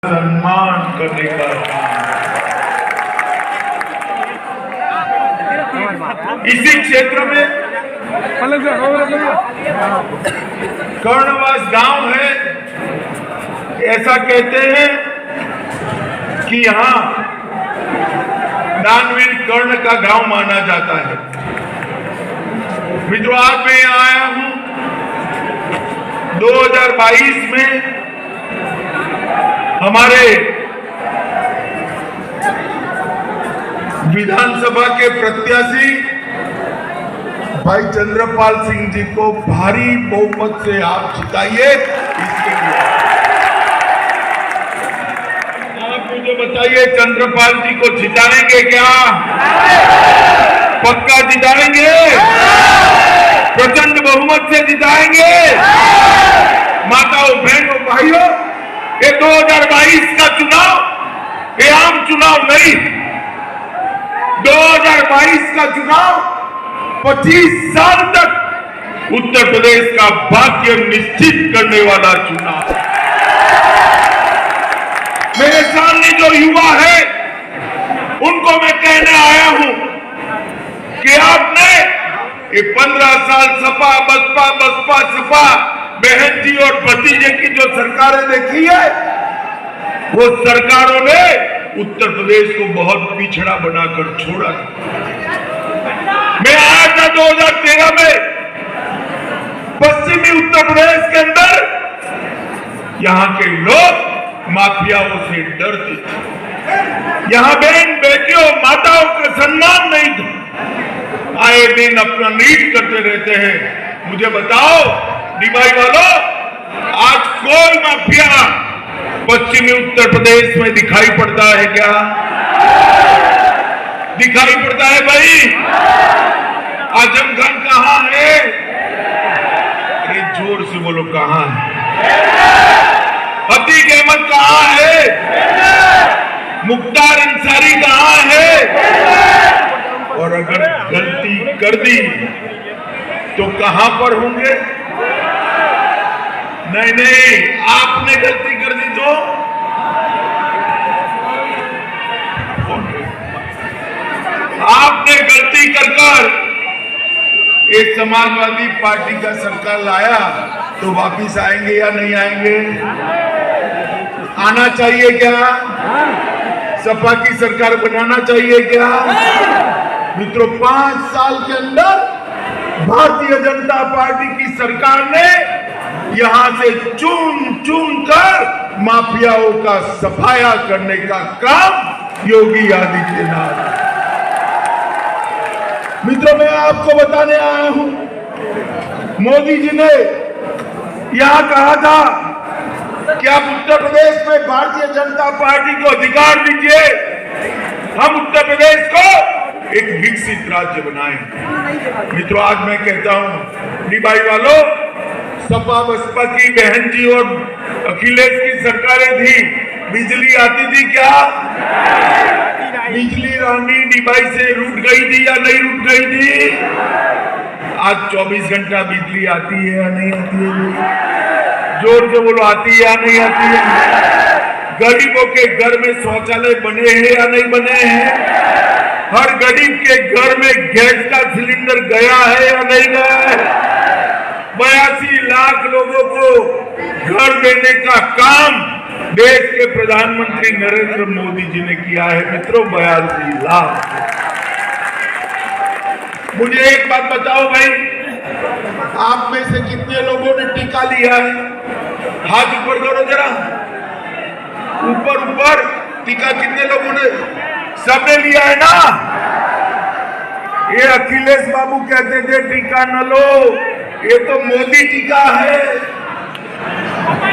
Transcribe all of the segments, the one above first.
सम्मान करने का इसी क्षेत्र में कर्णवास गांव है। ऐसा कहते हैं कि यहाँ दानवीर कर्ण का गांव माना जाता है। मित्रों, आज मैं यहाँ आया हूँ 2022 में हमारे विधानसभा के प्रत्याशी भाई चंद्रपाल सिंह जी को भारी बहुमत से आप जिताइए। इसके लिए आप मुझे बताइए, चंद्रपाल जी को जिताएंगे क्या? पक्का जिताएंगे? प्रचंड बहुमत से जिताएंगे? माताओं, बहनों, भाइयों, ये 2022 का चुनाव ये आम चुनाव नहीं। 2022 का चुनाव 25 साल तक उत्तर प्रदेश का भाग्य निश्चित करने वाला चुनाव। मेरे सामने जो युवा है उनको मैं कहने आया हूं कि आपने ये 15 साल सपा बसपा बसपा सपा बहन जी और भतीजे की जो सरकारें देखी है, वो सरकारों ने उत्तर प्रदेश को बहुत पिछड़ा बनाकर छोड़ा। मैं आया था 2013 में पश्चिमी उत्तर प्रदेश के अंदर, यहां के लोग माफियाओं से डरते थे। यहां बहन बेटियों माताओं का सम्मान नहीं था। आए दिन अपना नीट करते रहते हैं। मुझे बताओ डिबाई वालों, आज कोई माफिया पश्चिमी उत्तर प्रदेश में दिखाई पड़ता है क्या? दिखाई पड़ता है भाई? आजम खान कहां है? अरे जोर से बोलो, कहां है? अतीक अहमद कहां है? मुख्तार अंसारी कहां है? और अगर गलती कर दी तो कहां पर होंगे? नहीं नहीं, आपने गलती कर दी तो आपने गलती कर एक समाजवादी पार्टी का सरकार लाया तो वापिस आएंगे या नहीं आएंगे? आना चाहिए क्या? सपा की सरकार बनाना चाहिए क्या? मित्रों, 5 साल के अंदर भारतीय जनता पार्टी की सरकार ने यहां से चुन चुन कर माफियाओं का सफाया करने का काम योगी आदित्यनाथ। मित्रों, मैं आपको बताने आया हूं, मोदी जी ने यहां कहा था कि आप उत्तर प्रदेश में भारतीय जनता पार्टी को अधिकार दीजिए, हम उत्तर प्रदेश को एक विकसित राज्य बनाएं। मित्रों, आज मैं कहता हूं, डिबाई वालों, सपा बसपा की बहन जी और अखिलेश की सरकारें थी, बिजली आती थी क्या? बिजली रानी डिबाई से रूठ गई थी या नहीं रूठ गई थी? आज 24 घंटा बिजली आती है या नहीं आती है? जोर से बोलो, आती है या नहीं आती है? गरीबों के घर में शौचालय बने हैं या नहीं बने हैं? हर गरीब के घर में गैस का सिलेंडर गया है या नहीं गया है? 82 लाख लोगों को घर देने का काम देश के प्रधानमंत्री नरेंद्र मोदी जी ने किया है। मित्रों, 82 लाख। मुझे एक बात बताओ भाई, आप में से कितने लोगों ने टीका लिया है? हाथ ऊपर करो जरा, ऊपर ऊपर। टीका कितने लोगों ने, सबने लिया है ना? ये अखिलेश बाबू कहते थे टीका न लो, ये तो मोदी टीका है।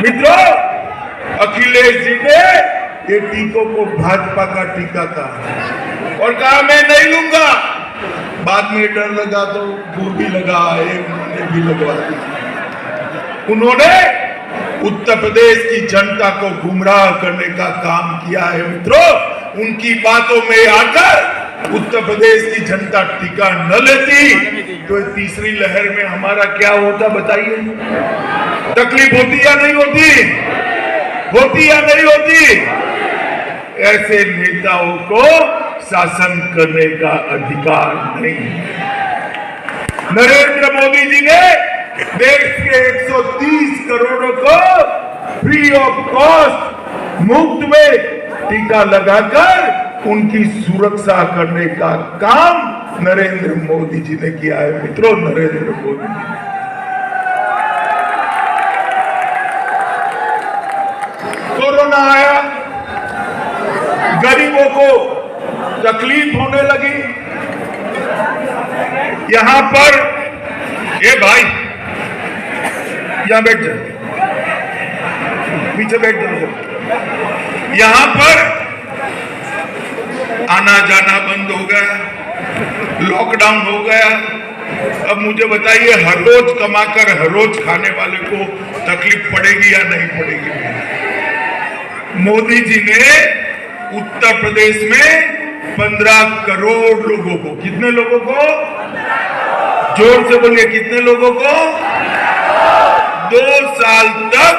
मित्रों, अखिलेश जी ने ये टीकों को भाजपा का टीका कहा और कहा मैं नहीं लूंगा। बाद में डर लगा तो वो भी लगा, उन्होंने भी लगवा दिया। उन्होंने उत्तर प्रदेश की जनता को गुमराह करने का काम किया है। मित्रों, उनकी बातों में आकर उत्तर प्रदेश की जनता टीका न लेती तो तीसरी लहर में हमारा क्या होता बताइए? तकलीफ होती या नहीं होती? होती या नहीं होती? ऐसे नेताओं को शासन करने का अधिकार नहीं। नरेंद्र मोदी जी ने देश के 130 करोड़ों को फ्री ऑफ कॉस्ट मुफ्त में टीका लगाकर उनकी सुरक्षा करने का काम नरेंद्र मोदी जी ने किया है। मित्रों, नरेंद्र मोदी जी कोरोना आया, गरीबों को तकलीफ होने लगी। यहां पर ये भाई यहां बैठ जाओ, पीछे बैठ जाओ। यहां पर आना जाना बंद हो गया, लॉकडाउन हो गया। अब मुझे बताइए, हर रोज कमाकर हर रोज खाने वाले को तकलीफ पड़ेगी या नहीं पड़ेगी? मोदी जी ने उत्तर प्रदेश में 15 करोड़ लोगों को, कितने लोगों को? जोर से बोलिए, कितने लोगों को? 2 साल तक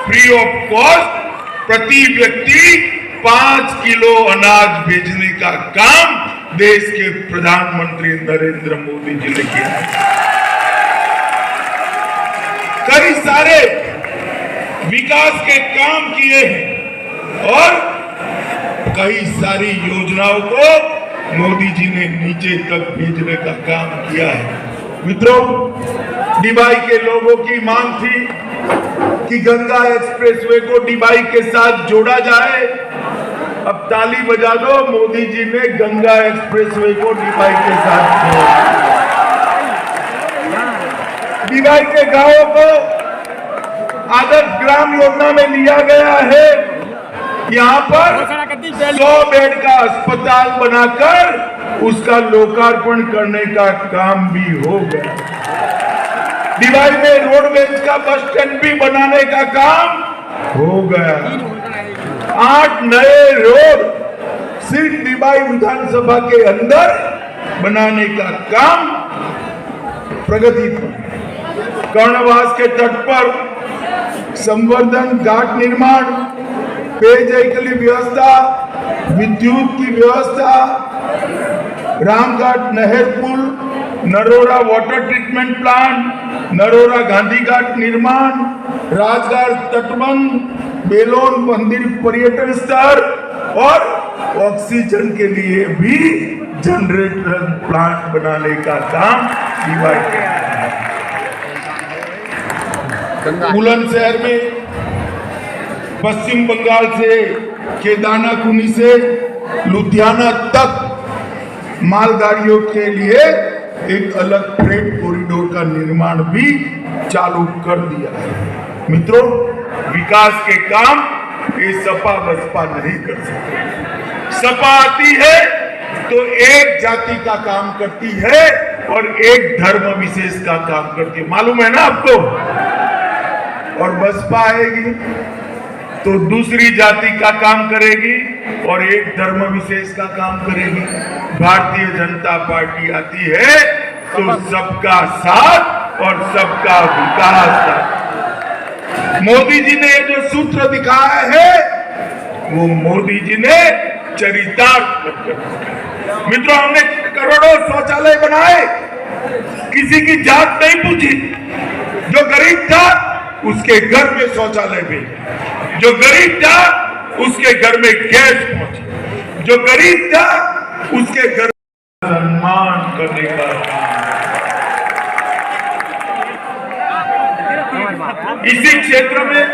फ्री ऑफ कॉस्ट प्रति व्यक्ति 5 किलो अनाज भेजने का काम देश के प्रधानमंत्री नरेंद्र मोदी जी ने किया। कई सारे विकास के काम किए हैं और कई सारी योजनाओं को मोदी जी ने नीचे तक भेजने का काम किया है। मित्रों, डिबाई के लोगों की मांग थी कि गंगा एक्सप्रेसवे को डिबाई के साथ जोड़ा जाए। अब ताली बजा दो, मोदी जी ने गंगा एक्सप्रेसवे को डिबाई के साथ जोड़ा। डिबाई के गांवों को आदर्श ग्राम योजना में लिया गया है। यहाँ पर 100 बेड का अस्पताल बनाकर उसका लोकार्पण करने का काम भी हो गया। डिबाई में रोडवेज का बस स्टैंड भी बनाने का काम हो गया। 8 नए रोड सिर्फ डिबाई विधानसभा के अंदर बनाने का काम प्रगति पर। कर्णवास के तट पर संवर्धन घाट निर्माण, पेयजल की व्यवस्था, विद्युत की व्यवस्था, रामघाट नहर पुल, Narora water treatment plant, Narora Gandhi Ghat निर्माण, राजघाट तटबंध, बेलोन मंदिर पर्यटन स्थल और ऑक्सीजन के लिए भी जनरेटर प्लांट बनाने का काम डिवाइड। बुलंदशहर में पश्चिम बंगाल से केदारनाथ से लुधियाना तक मालगाड़ियों के लिए एक अलग फ्रेट कॉरिडोर का निर्माण भी चालू कर दिया है। मित्रों, विकास के काम ये सपा बसपा नहीं कर सकते। सपा आती है तो एक जाति का काम करती है और एक धर्म विशेष का काम करती है, मालूम है ना आपको? और बसपा आएगी तो दूसरी जाति का काम करेगी और एक धर्म विशेष का काम करेगी। भारतीय जनता पार्टी आती है तो सबका साथ और सबका विकास। मोदी जी ने जो सूत्र दिखाया है वो मोदी जी ने चरितार्थ। मित्रों, हमने करोड़ों शौचालय बनाए, किसी की जात नहीं पूछी। जो गरीब था उसके घर में शौचालय भेजा, जो गरीब था उसके घर में गैस पहुंची, जो गरीब था उसके घर सम्मान करने का इसी क्षेत्र में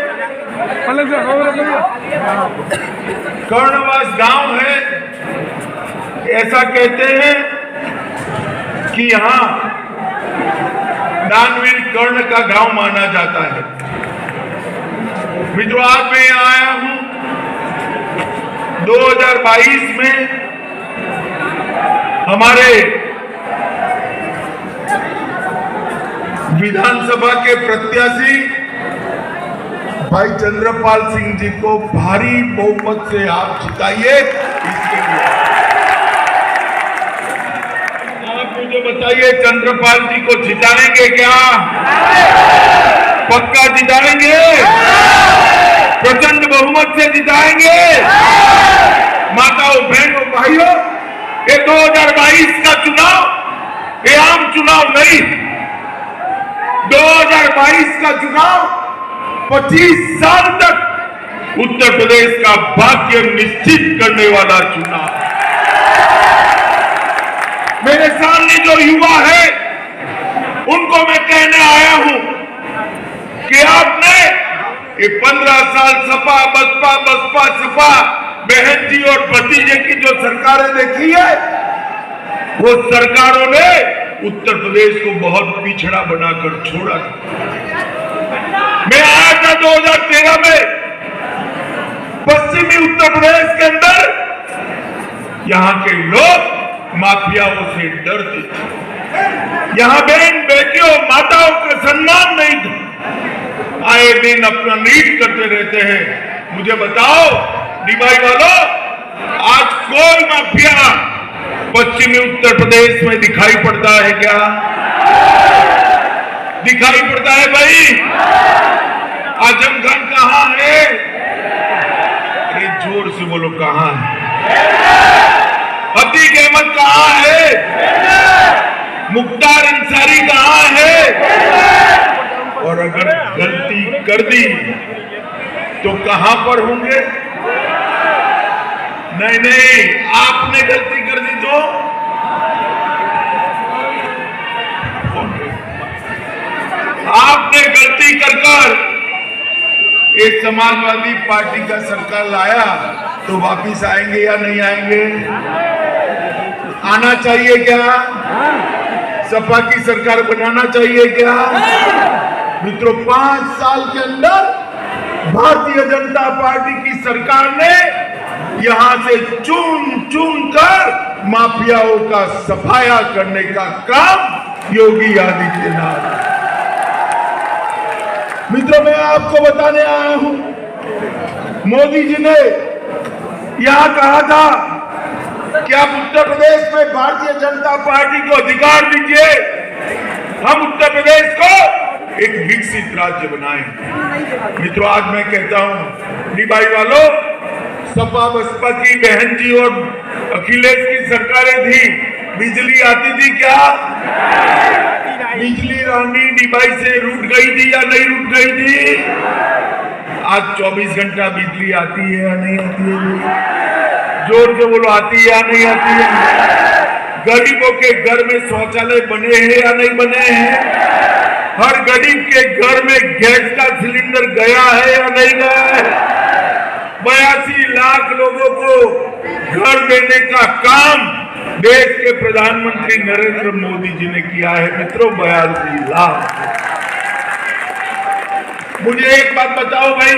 कर्णवास गांव है। ऐसा कहते हैं कि यहाँ दानवीर कर्ण का गांव माना जाता है। मित्रों, आज मैं यहाँ आया हूं 2022 में हमारे विधानसभा के प्रत्याशी भाई चंद्रपाल सिंह जी को भारी बहुमत से आप जिताइए। इसके लिए आप मुझे बताइए, चंद्रपाल जी को जिताएंगे क्या? पक्का जिताएंगे? प्रचंड बहुमत से जिताएंगे? माताओं, बहनों, भाइयों, ये 2022 का चुनाव ये आम चुनाव नहीं। 2022 का चुनाव 25 साल तक उत्तर प्रदेश का भाग्य निश्चित करने वाला चुनाव। मेरे सामने जो युवा है उनको मैं कहने आया हूं कि आपने ये 15 साल सपा बसपा बसपा सपा बहन जी और भतीजे की जो सरकारें देखी है, वो सरकारों ने उत्तर प्रदेश को बहुत पिछड़ा बनाकर छोड़ा। मैं आया था 2013 में पश्चिमी उत्तर प्रदेश के अंदर। यहां के लोग माफियाओं से डरते थे। यहां बहन बेटियों माताओं का सम्मान नहीं था। आए दिन अपना नीट करते रहते हैं। मुझे बताओ डिवाई वालों, आज कोई माफिया पश्चिमी उत्तर प्रदेश में दिखाई पड़ता है क्या? दिखाई पड़ता है भाई? आजम खान कहां है? अरे जोर से बोलो, कहां है? अतीक अहमद कहां है? मुख्तार अंसारी कहां है? और अगर गलती कर दी तो कहां पर होंगे? नहीं नहीं, आपने गलती कर दी तो आपने गलती कर ये समाजवादी पार्टी का सरकार लाया तो वापिस आएंगे या नहीं आएंगे? आना चाहिए क्या? सपा की सरकार बनाना चाहिए क्या? मित्रों, 5 साल के अंदर भारतीय जनता पार्टी की सरकार ने यहां से चुन चुन कर माफियाओं का सफाया करने का काम योगी आदित्यनाथ। मित्रों, मैं आपको बताने आया हूं, मोदी जी ने यहां कहा था कि आप उत्तर प्रदेश में भारतीय जनता पार्टी को अधिकार दीजिए, हम उत्तर प्रदेश को एक विकसित राज्य बनाएं। मित्रों, आज मैं कहता हूं डिबाई वालों, सपा बसपा की बहन जी और अखिलेश की सरकारें थी, बिजली आती थी क्या? बिजली रानी डिबाई से रूठ गई थी या नहीं रूठ गई थी? आज 24 घंटा बिजली आती है या नहीं आती है? जोर से बोलो, आती है या नहीं आती है? गरीबों के घर में शौचालय बने हैं या नहीं बने हैं? हर गरीब के घर में गैस का सिलेंडर गया है या नहीं गया है? 82 लाख लोगों को घर देने का काम देश के प्रधानमंत्री नरेंद्र मोदी जी ने किया है। मित्रों, 82 लाख। मुझे एक बात बताओ भाई,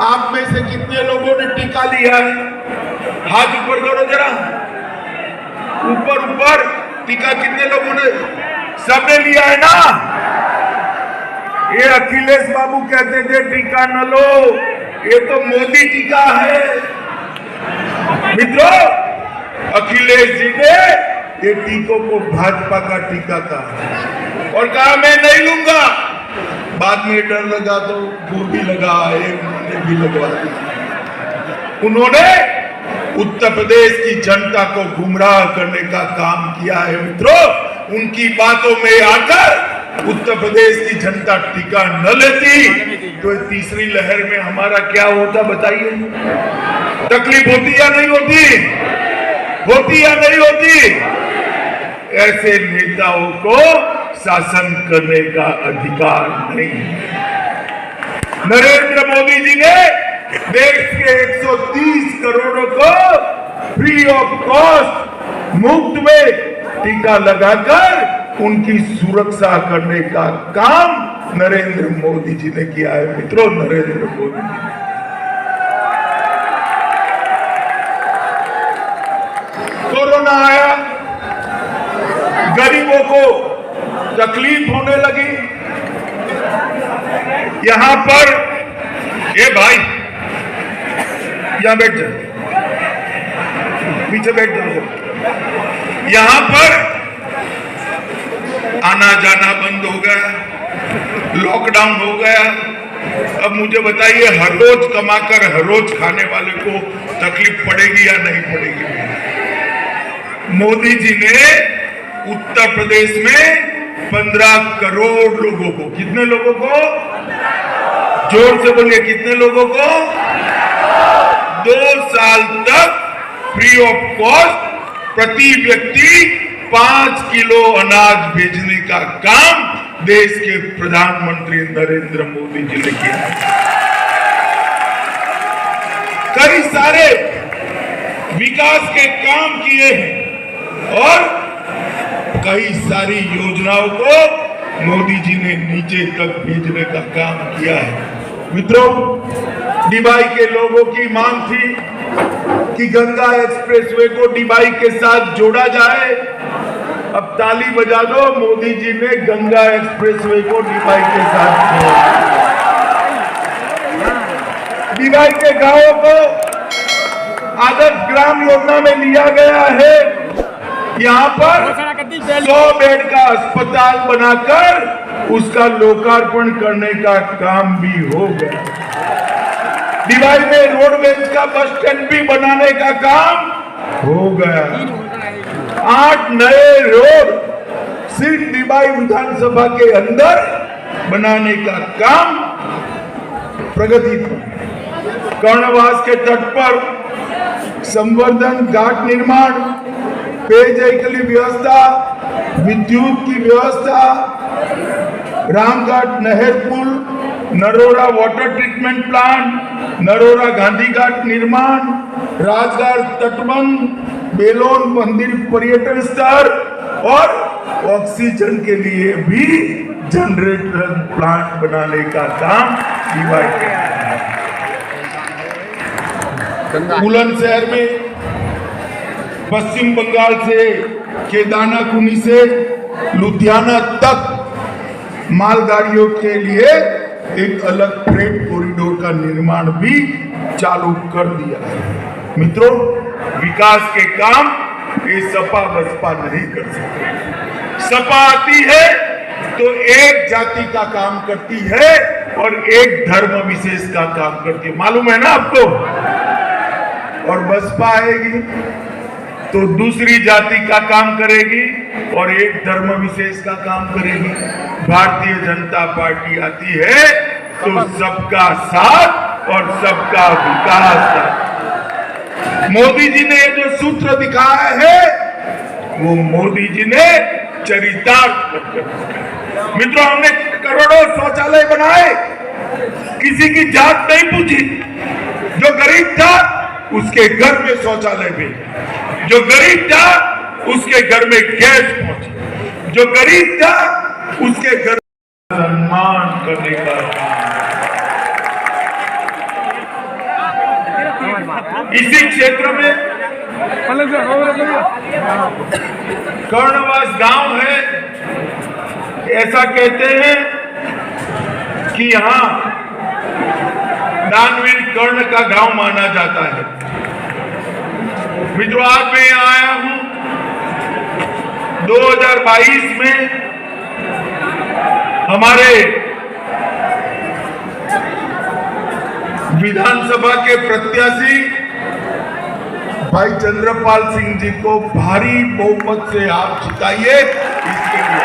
आप में से कितने लोगों ने टीका लिया है? हाथ ऊपर करो जरा, ऊपर ऊपर। टीका कितने लोगों ने? सबने लिया है ना? ये अखिलेश बाबू कहते थे टीका न लो, ये तो मोदी टीका है। मित्रों, अखिलेश जी ने ये टीकों को भाजपा का टीका कहा और कहा मैं नहीं लूंगा। बाद में डर लगा तो वो भी लगा, उन्होंने भी लगवा दिया। उन्होंने उत्तर प्रदेश की जनता को गुमराह करने का काम किया है। मित्रों, उनकी बातों में आकर उत्तर प्रदेश की जनता टीका न लेती तो तीसरी लहर में हमारा क्या होता बताइए? तकलीफ होती या नहीं होती? होती या नहीं होती? ऐसे नेताओं को शासन करने का अधिकार नहीं है। नरेंद्र मोदी जी ने देश के 130 करोड़ों को फ्री ऑफ कॉस्ट मुफ्त में टीका लगाकर उनकी सुरक्षा करने का काम नरेंद्र मोदी जी ने किया है। मित्रों, नरेंद्र मोदी जी कोरोना आया, गरीबों को तकलीफ होने लगी। यहां पर ये भाई यहां बैठ जाओ, पीछे बैठ जाओ। यहां पर आना जाना बंद हो गया, लॉकडाउन हो गया। अब मुझे बताइए, हर रोज कमाकर हर रोज खाने वाले को तकलीफ पड़ेगी या नहीं पड़ेगी? मोदी जी ने उत्तर प्रदेश में 15 करोड़ लोगों को, कितने लोगों को, जोर से बोलिए, कितने लोगों को 2 साल तक फ्री ऑफ कॉस्ट प्रति व्यक्ति 5 किलो अनाज भेजने का काम देश के प्रधानमंत्री नरेंद्र मोदी जी ने किया। कई सारे विकास के काम किए हैं और कई सारी योजनाओं को मोदी जी ने नीचे तक भेजने का काम किया है। मित्रों, डिबाई के लोगों की मांग थी कि गंगा एक्सप्रेसवे को डिबाई के साथ जोड़ा जाए। अब ताली बजा दो, मोदी जी ने गंगा एक्सप्रेसवे को डिबाई के साथ जोड़ा। डिबाई के गांवों को आदर्श ग्राम योजना में लिया गया है। यहाँ पर 100 बेड का अस्पताल बनाकर उसका लोकार्पण करने का काम भी हो गया। डिबाई में रोडवेज का बस स्टैंड भी बनाने का काम हो गया। 8 नए रोड सिर्फ डिबाई विधानसभा के अंदर बनाने का काम प्रगति पर। कर्णवास के तट पर संवर्धन घाट निर्माण, पेयजल की व्यवस्था, विद्युत की व्यवस्था, रामघाट नहर पुल, Narora water treatment plant, Narora Gandhi Ghat निर्माण, राजघाट तटबंध, बेलोन मंदिर पर्यटन स्थल और ऑक्सीजन के लिए भी जनरेटर प्लांट बनाने का काम बुलंदशहर में पश्चिम बंगाल से केदारनाथ से लुधियाना तक मालगाड़ियों के लिए एक अलग फ्रेट कॉरिडोर का निर्माण भी चालू कर दिया है। मित्रों, विकास के काम ये सपा बसपा नहीं कर सकते। सपा आती है तो एक जाति का काम करती है और एक धर्म विशेष का काम करती है, मालूम है ना आपको। और बसपा आएगी तो दूसरी जाति का काम करेगी और एक धर्म विशेष का काम करेगी। भारतीय जनता पार्टी आती है तो सबका साथ और सबका विकास। मोदी जी ने जो सूत्र दिखाया है वो मोदी जी ने चरितार्थ कर। मित्रों, हमने करोड़ों शौचालय बनाए, किसी की जात नहीं पूछी। जो गरीब था उसके घर में शौचालय भेजा, जो गरीब था उसके घर में गैस पहुंची, जो गरीब था उसके घर सम्मान करने का। इसी क्षेत्र में कर्णवास गांव है। ऐसा कहते हैं कि यहाँ दानवीर कर्ण का गांव माना जाता है। मित्रों, आज मैं यहाँ आया हूं 2022 में हमारे विधानसभा के प्रत्याशी भाई चंद्रपाल सिंह जी को भारी बहुमत से आप जिताइए। इसके लिए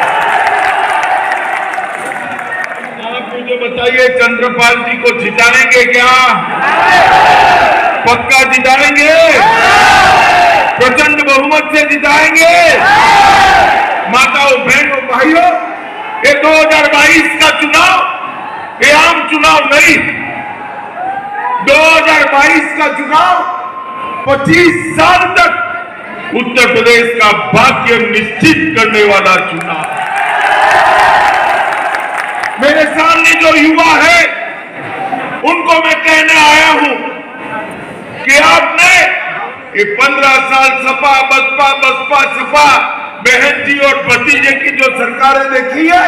आप मुझे बताइए, चंद्रपाल जी को जिताएंगे क्या? पक्का जिताएंगे? प्रचंड बहुमत से जिताएंगे? माताओं, बहनों, भाइयों, ये 2022 का चुनाव ये आम चुनाव नहीं, 2022 का चुनाव 25 साल तक उत्तर प्रदेश का भाग्य निश्चित करने वाला चुनाव। मेरे सामने जो युवा है उनको मैं कहने आया हूं कि आपने ये 15 साल सपा बसपा बसपा सपा बहन जी और भतीजे की जो सरकारें देखी है,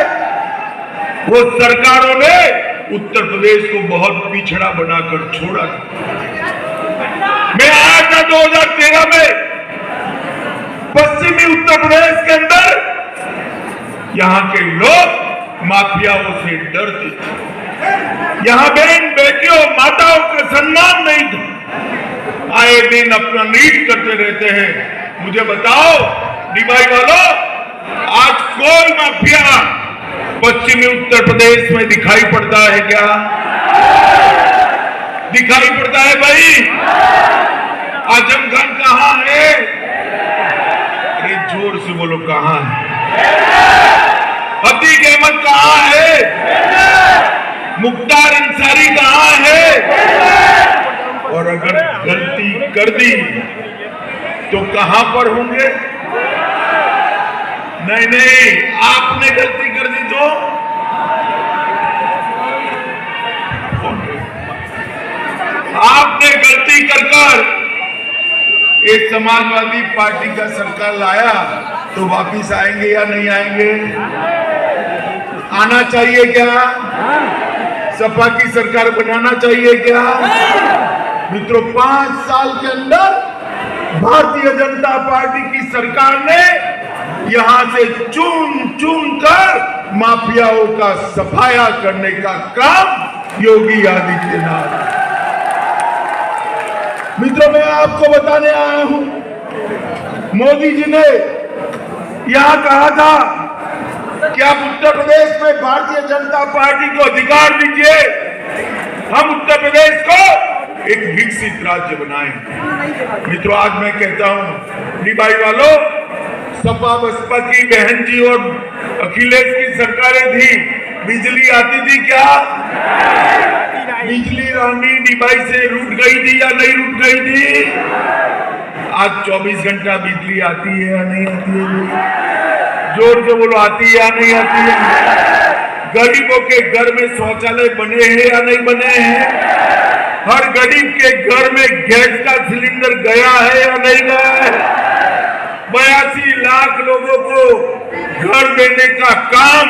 वो सरकारों ने उत्तर प्रदेश को बहुत पिछड़ा बनाकर छोड़ा। मैं आया था 2013 में पश्चिमी उत्तर प्रदेश के अंदर, यहां के लोग माफियाओं से डरते थे, यहां बहन बेटियों माताओं का सम्मान नहीं था। आए दिन अपना नीट करते रहते हैं। मुझे बताओ डिबाई वालों, आज कोई माफिया पश्चिमी उत्तर प्रदेश में दिखाई पड़ता है क्या? दिखाई पड़ता है भाई? आजम खान कहां है? अरे जोर से बोलो, कहां है? अतीक अहमद कहां है? मुख्तार अंसारी कहां है? और अगर गलती कर दी तो कहां पर होंगे? नहीं नहीं, आपने गलती कर दी तो आपने गलती कर ये समाजवादी पार्टी का सरकार लाया तो वापिस आएंगे या नहीं आएंगे? आना चाहिए क्या? सपा की सरकार बनाना चाहिए क्या? मित्रों, 5 साल के अंदर भारतीय जनता पार्टी की सरकार ने यहां से चुन चुन कर माफियाओं का सफाया करने का काम योगी आदित्यनाथ। मित्रों, मैं आपको बताने आया हूं, मोदी जी ने यहां कहा था कि आप उत्तर प्रदेश में भारतीय जनता पार्टी को अधिकार दीजिए, हम उत्तर प्रदेश को एक विकसित राज्य बनाएंगे। मित्रों, आज मैं कहता हूं डिबाई वालों, सपा बसपा की बहन जी और अखिलेश की सरकारें थी, बिजली आती थी क्या? बिजली रानी डिबाई से रूठ गई थी या नहीं रूठ गई थी? आज 24 घंटा बिजली आती है या नहीं आती है? जोर से बोलो, आती है या नहीं आती है? गरीबों के घर में शौचालय बने हैं या नहीं बने हैं? हर गरीब के घर में गैस का सिलेंडर गया है या नहीं गया है? 82 लाख लोगों को घर देने का काम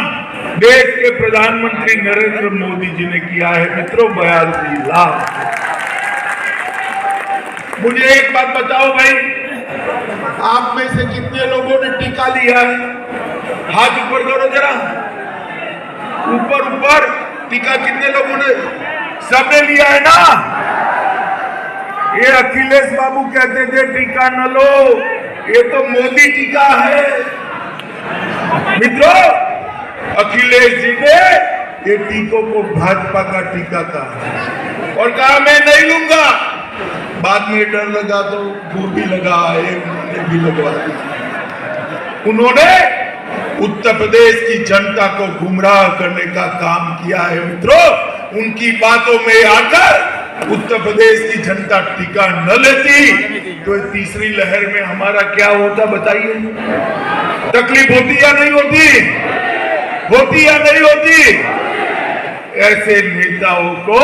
देश के प्रधानमंत्री नरेंद्र मोदी जी ने किया है। मित्रों, 82 लाख। मुझे एक बात बताओ भाई, आप में से कितने लोगों ने टीका लिया है? हाथ ऊपर करो जरा, ऊपर ऊपर। टीका कितने लोगों ने? सबने लिया है ना? ये अखिलेश बाबू कहते थे टीका न लो, ये तो मोदी टीका है। मित्रों, अखिलेश जी ने ये टीकों को भाजपा का टीका कहा और कहा मैं नहीं लूंगा। बाद में डर लगा तो वो भी लगा, उन्होंने भी लगवा दिया। उन्होंने उत्तर प्रदेश की जनता को गुमराह करने का काम किया है। मित्रों, उनकी बातों में आकर उत्तर प्रदेश की जनता टीका न लेती तो तीसरी लहर में हमारा क्या होता बताइए? तकलीफ होती या नहीं होती? होती या नहीं होती? ऐसे नेताओं को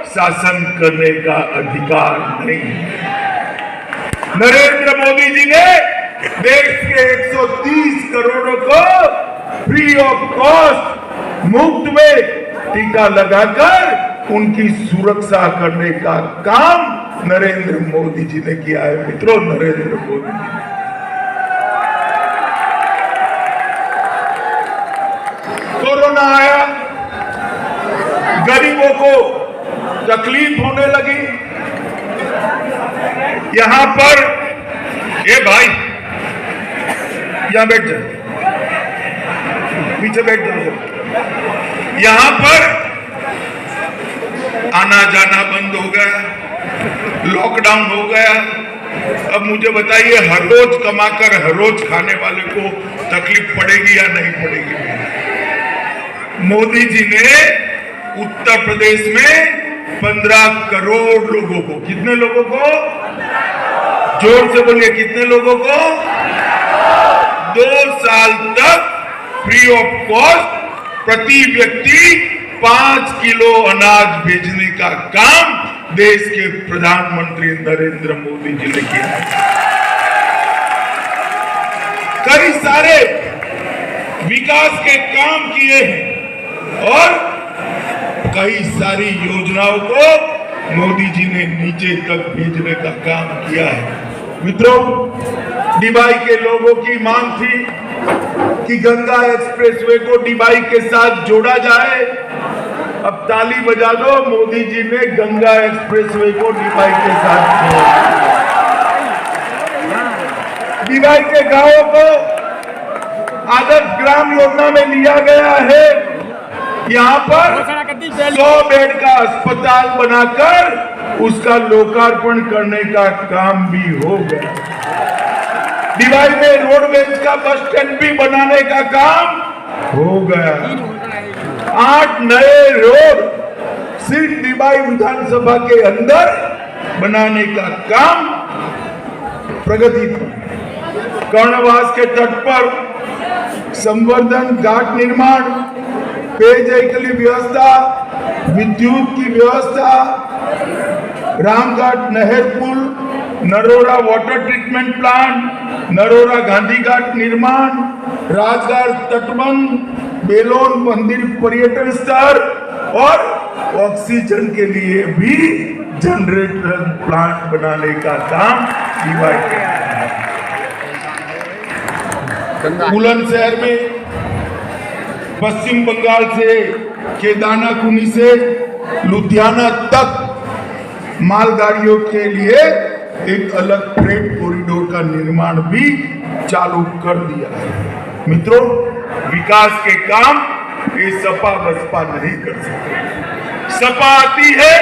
शासन करने का अधिकार नहीं है। नरेंद्र मोदी जी ने देश के 130 करोड़ों को फ्री ऑफ कॉस्ट मुफ्त में टीका लगाकर उनकी सुरक्षा करने का काम नरेंद्र मोदी जी ने किया है। मित्रों, नरेंद्र मोदी जी कोरोना आया, गरीबों को तकलीफ होने लगी। यहां पर ये भाई यहां बैठ जाओ, पीछे बैठ जाओ। यहां पर आना जाना बंद हो गया, लॉकडाउन हो गया। अब मुझे बताइए, हर रोज कमाकर हर रोज खाने वाले को तकलीफ पड़ेगी या नहीं पड़ेगी? मोदी जी ने उत्तर प्रदेश में 15 करोड़ लोगों को, कितने लोगों को, जोर से बोलिए, कितने लोगों को, 2 साल तक फ्री ऑफ कॉस्ट प्रति व्यक्ति 5 किलो अनाज भेजने का काम देश के प्रधानमंत्री नरेंद्र मोदी जी ने किया है। कई सारे विकास के काम किए हैं और कई सारी योजनाओं को मोदी जी ने नीचे तक भेजने का काम किया है। मित्रों, डिबाई के लोगों की मांग थी कि गंगा एक्सप्रेसवे को डिबाई के साथ जोड़ा जाए। अब ताली बजा दो, मोदी जी ने गंगा एक्सप्रेसवे को डिबाई के साथ जोड़ा। डिबाई के गांवों को आदर्श ग्राम योजना में लिया गया है। यहाँ पर 100 बेड का अस्पताल बनाकर उसका लोकार्पण करने का काम भी हो गया। डिबाई में रोडवेज का बस स्टैंड भी बनाने का काम हो गया। 8 नए रोड सिर्फ डिबाई विधानसभा के अंदर बनाने का काम प्रगति पर। कर्णवास के तट पर संवर्धन घाट निर्माण, पेयजल की व्यवस्था, विद्युत की व्यवस्था, रामघाट नहर पुल, Narora water treatment plant, Narora Gandhi Ghat निर्माण, राजघाट तटबंध, बेलोन मंदिर पर्यटन स्थल और ऑक्सीजन के लिए भी जनरेटर प्लांट बनाने का काम डिवाइड। बुलंदशहर में पश्चिम बंगाल से केदारनाथ से लुधियाना तक मालगाड़ियों के लिए एक अलग फ्रेट कॉरिडोर का निर्माण भी चालू कर दिया है। मित्रों, विकास के काम ये सपा बसपा नहीं कर सकते। सपा आती है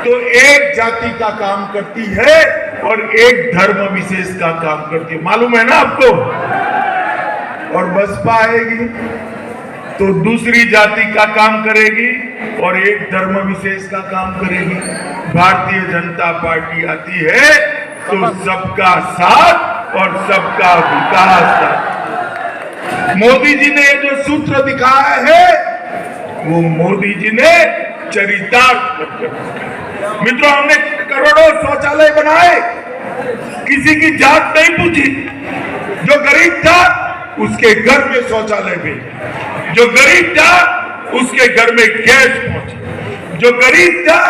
तो एक जाति का काम करती है और एक धर्म विशेष का काम करती है, मालूम है ना आपको। और बसपा आएगी तो दूसरी जाति का काम करेगी और एक धर्म विशेष का काम करेगी। भारतीय जनता पार्टी आती है तो सबका साथ और सबका विकास का। मोदी जी ने जो सूत्र दिखाया है वो मोदी जी ने चरितार्थ करके। मित्रों, हमने करोड़ों शौचालय बनाए, किसी की जात नहीं पूछी। जो गरीब था उसके घर में शौचालय भेजा, जो गरीब था उसके घर में गैस पहुंची, जो गरीब था